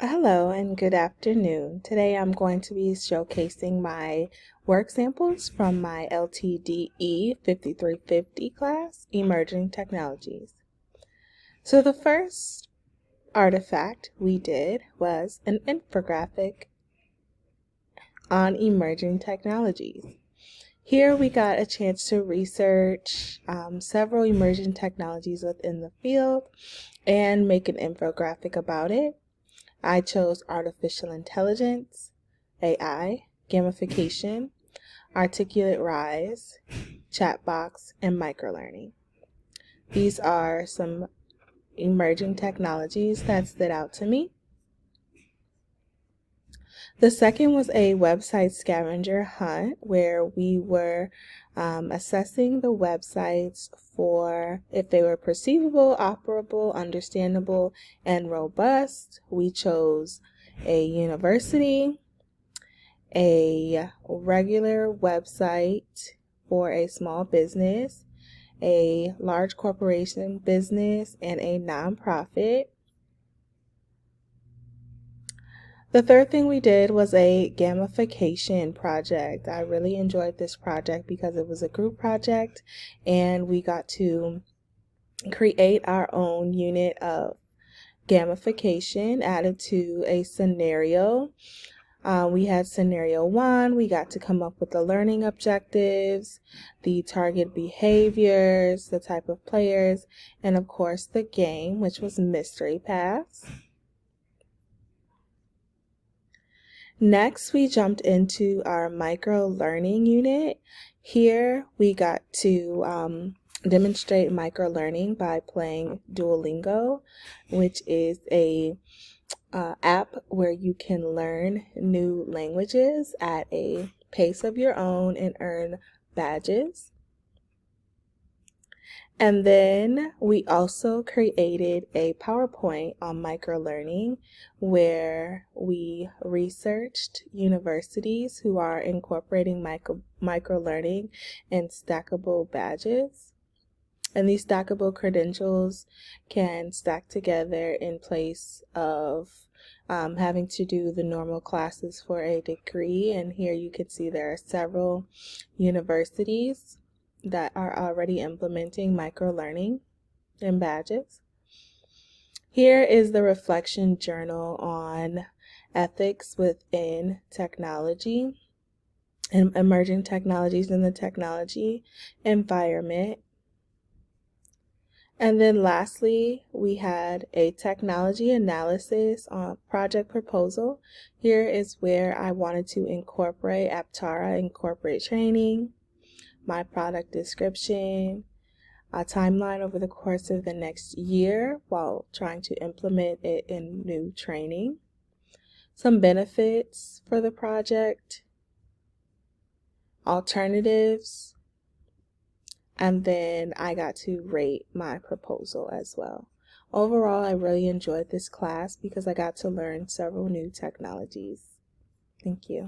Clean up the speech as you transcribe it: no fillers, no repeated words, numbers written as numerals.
Hello and good afternoon. Today I'm going to be showcasing my work samples from my LTDE 5350 class, Emerging Technologies. So the first artifact we did was an infographic on emerging technologies. Here we got a chance to research several emerging technologies within the field and make an infographic about it. I chose artificial intelligence, AI, gamification, articulate rise, chatbox, and microlearning. These are some emerging technologies that stood out to me. The second was a website scavenger hunt where we were assessing the websites for if they were perceivable, operable, understandable, and robust. We chose a university, a regular website for a small business, a large corporation business, and a nonprofit. The third thing we did was a gamification project. I really enjoyed this project because it was a group project and we got to create our own unit of gamification added to a scenario. We had scenario 1, we got to come up with the learning objectives, the target behaviors, the type of players, and of course the game, which was mystery paths. Next, we jumped into our micro learning unit. Here we got to demonstrate micro learning by playing Duolingo, which is a app where you can learn new languages at a pace of your own and earn badges. And then we also created a PowerPoint on microlearning where we researched universities who are incorporating microlearning and stackable badges. And these stackable credentials can stack together in place of having to do the normal classes for a degree. And here you can see there are several universities that are already implementing microlearning and badges. Here is the reflection journal on ethics within technology and emerging technologies in the technology environment. And then lastly, we had a technology analysis on project proposal. Here is where I wanted to incorporate Aptara and corporate training, my product description, a timeline over the course of the next year while trying to implement it in new training, some benefits for the project, alternatives, and then I got to rate my proposal as well. Overall, I really enjoyed this class because I got to learn several new technologies. Thank you.